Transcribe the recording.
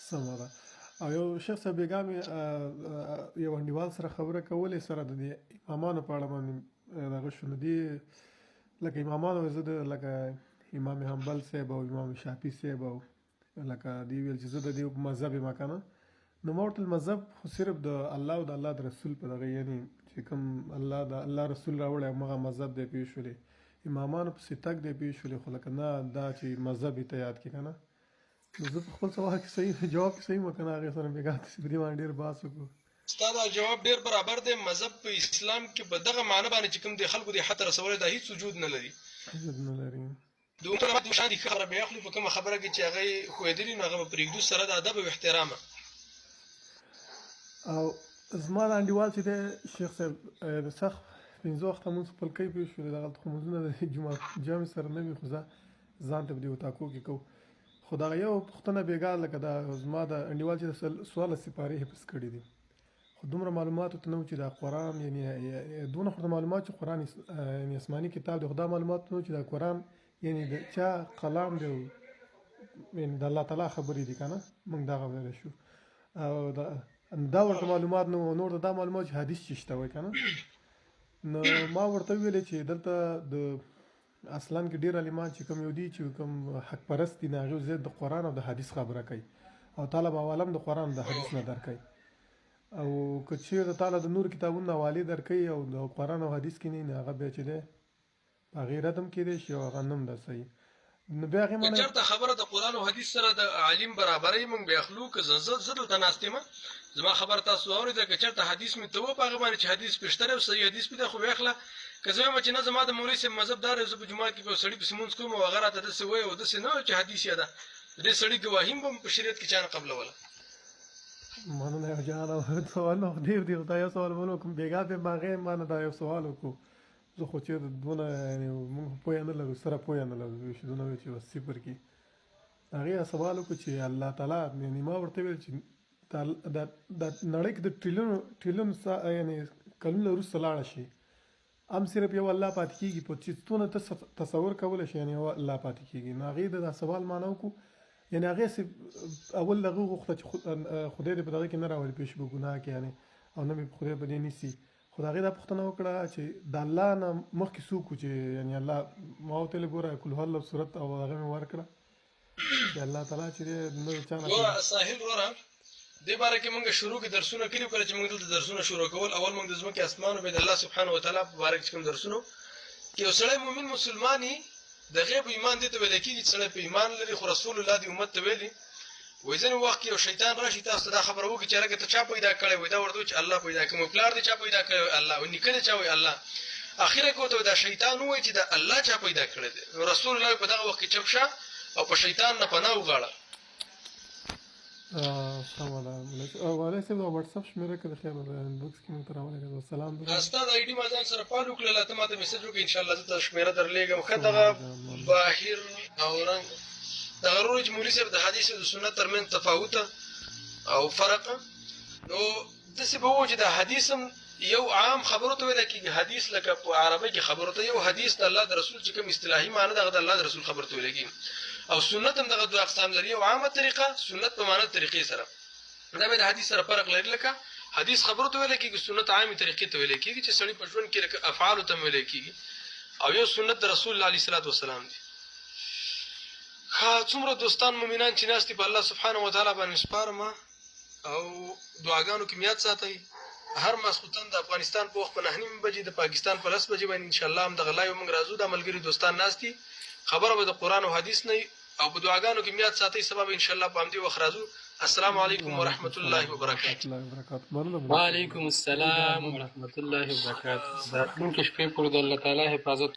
سمه ده. او یو شخص بېګا مې یو انډیوال سره خبره کولې سره د دې امامانو په اړه باندې دغه شو نو دې لکه امامانو زه د لکه امام حنبل صاحب او امام شافعي صاحب او لکه دې ویل چې زه د دې مذهب یم که نه نو ما ورته مذهب خو صرف د الله او د الله د رسول په دغه یعنې چې کوم الله رسول راوړی همغه مذهب دی پوه شولې امامانو پسې تګ دی پوه شولې خو لکه نه دا چې مذهب یې ته یاد کړې که نه نو زه په خپل سوال کې صحیح جواب کې صحیح وکړه هغې سره بېګا داسې په دې باندې ډېر بحث وکړو ستا دا جواب ډېر برابر دی مذهب په اسلام کې په دغه معنی باندې چې کوم د خلکو د حتی رسولی دا هېڅ وجود نه لري وجود نه لري د عمر د شان دي خبره به اخلي په کومه خبره کې چې هغه خوېدلي نو هغه به پرېږدو سره د ادب او احترامه او زما د انډیوال چې دی شیخ صاحب د سخت پنځه وخته مونځ خپل کوي پوه شولې دغلته خو مونځونه د جمع سره نه وي خو زه ځان ته په دې اتاکو کې کوو خو دغه یو پوښتنه بېګا لکه دا زما د انډیوال چې د 14 سپارې حفظ کړي دي خو دومره معلوماتو ته نه و چې دا قرآن یعنې دونه خو د معلومات چې قرآن یعنې آسماني کتاب دی خو دا معلومات نه و چې دا قرآن یعنې د چا کلام دی یعنې د الله تعالی خبرې دي که نه موږ دغه ویلی شو او دا ورته معلومات نه و نور دا معلومات چې حدیث چې شته وای که نه نو ما ورته وویلې چې دلته د اصلا کې ډېر عالمان چې کوم یو دي چې کوم حق پرست دي نه هغوی زیات د قرآن او د حدیث خبره کوي او تعالی به عالم د قرآن او د حدیث نه درکوي او که چېرته تعالی د نور کتابونو حوالې درکوي او د قرآن او حدیث کې نه وي نو هغه بیا چې دی په هغې رد هم کېدی شي او هغه نه هم ده صحیح نو بیا هغې که چېرته خبره د قرآن او حدیث سره د عالم برابرۍ موږ بیا اخلو که زه دلته ناست یم زما خبره تاسو واورېده که چېرته حدیث مې ته و په هغه باندې چې حدیث پېشته دی او صحیح حدیث پې دی خو بیا اخله که زه وایم چې نه زما د مولوي صاحب مذهب دا دی زه په جومات کې په یو سړي پسې مونځ کوم او هغه راته داسې وایي او داسې نه چې حدیث یې ده د دې سړي ګواهي هم به په شریعت کې چا نه قبلوله مننه یو جانه سوالونه خو ډېر دي خو دا یو سوال به ونه وکړم بېګا بیا ما هغې ما نه دا یو سوال وکړو زه خو چېرته دونه یعنې مونږ پوهه نه لرو سره پوهه نه لرو چې دونه وایي چې یو صفر کې هغې سوال وکړو چې الله تعالی یعنې ما ورته ویل چې د نړۍ کې د ټریلیون یعنې کلونه وروسته لاړه شي هم صرف یو الله پاتې کېږي په چې څونه ته تصور کولی شي یعنې یو الله پاتې کېږي نو هغې د دا سوال معنا وکړو یعنې هغې اول د هغه غوښته چې خدای دې په دغه کې نه راولي پېښ په ګناه کې یعنې او نه مې خدای په دې نیسي خو د هغې دا پوښتنه وکړه چې د الله نه مخکې څوک وو چې یعنې الله ما ورته ویلې ګوره کل هو الله صورت او هغه مې ورکړه چې الله تعالی چې دی نه چا نه ساحل وروره دې باره کې موږ شروع کې درسونه کړي کله چې موږ دلته درسونه شروع کول اول موږ د ځمکې اسمانو به د الله سبحانه وتعالی په باره کې کوم درسونه کې یو سړی مؤمن مسلمان د غیب ایمان دې ته ویل کېږي چې سړی په ایمان لري خو رسول الله دې امت ته ویلي وایي ځینې وخت کې یو شیطان راشي تاسو ته دا خبره وکړي چې هلکه ته چا پیدا کړی وایي دا ورته وایي چې الله پیدا کړی وایي پلار دې چا پیدا کړی وایي الله وایي نیکه دې چا وایي الله اخره کې ورته دا شیطان وایي چې دا الله چا پیدا کړی دی نو رسول الله په دغه وخت کې چپ شه او په شیطان نه پناه وغواړه سمه ده مولوي صاحب دا وټساپ شمېره که د خیر انبوکس کې مونږ ته راولی کړه سلام ستا د آی ډي ما ځان سره فالو کړله ته ما ته میسج وکړه انشاءالله زه ته شمېره درلیږم ښه دغه باهر او رنګ دغه ضروري چې مولوي صاحب د حدیث او د سنت ترمنځ تفاوته او فرقه نو داسې به و چې د حدیث هم یو عام خبرو ته ویلی کېږي حدیث لکه په عربۍ کې خبرو ته یو حدیث د الله د رسول چې کوم اصطلاحي معنی دغه د الله د رسول خبرو ته ویلی کېږي او سنت هم دغه دوه اقسام لري یو عامه طریقه سنت په معنی طریقې سره دا به د حدیث سره فرق لري لکه حدیث خبرو ته ویلی کېږي سنت عامې طریقې ته ویلی کېږي چې سړي په ژوند کې لکه افعالو ته هم ویلی کېږي او یو سنت د رسول الله علیه صلات وسلام دی څومره دوستان مؤمنان چې ناست دي په الله سبحانه وتعالی باندې سپارم او دعاګانو کې میاد ساتئ هر ماسخوتن د افغانستان په وخت په 9:30 بجې د پاکستان په 10 بجې باندې انشاءالله هم دغه لایو موږ راځو د ملګري دوستان ناست دي خبره به د قرآن او حدیث نه او په دعاګانو کې میاد ساتئ سبب انشاءالله په همدې وخت راځو السلام علیکم ورحمۃ اللہ وبرکاتہ وعلیکم السلام ورحمۃ اللہ وبرکاتہ. راتلونکي شپې پورې د الله تعالی حفاظت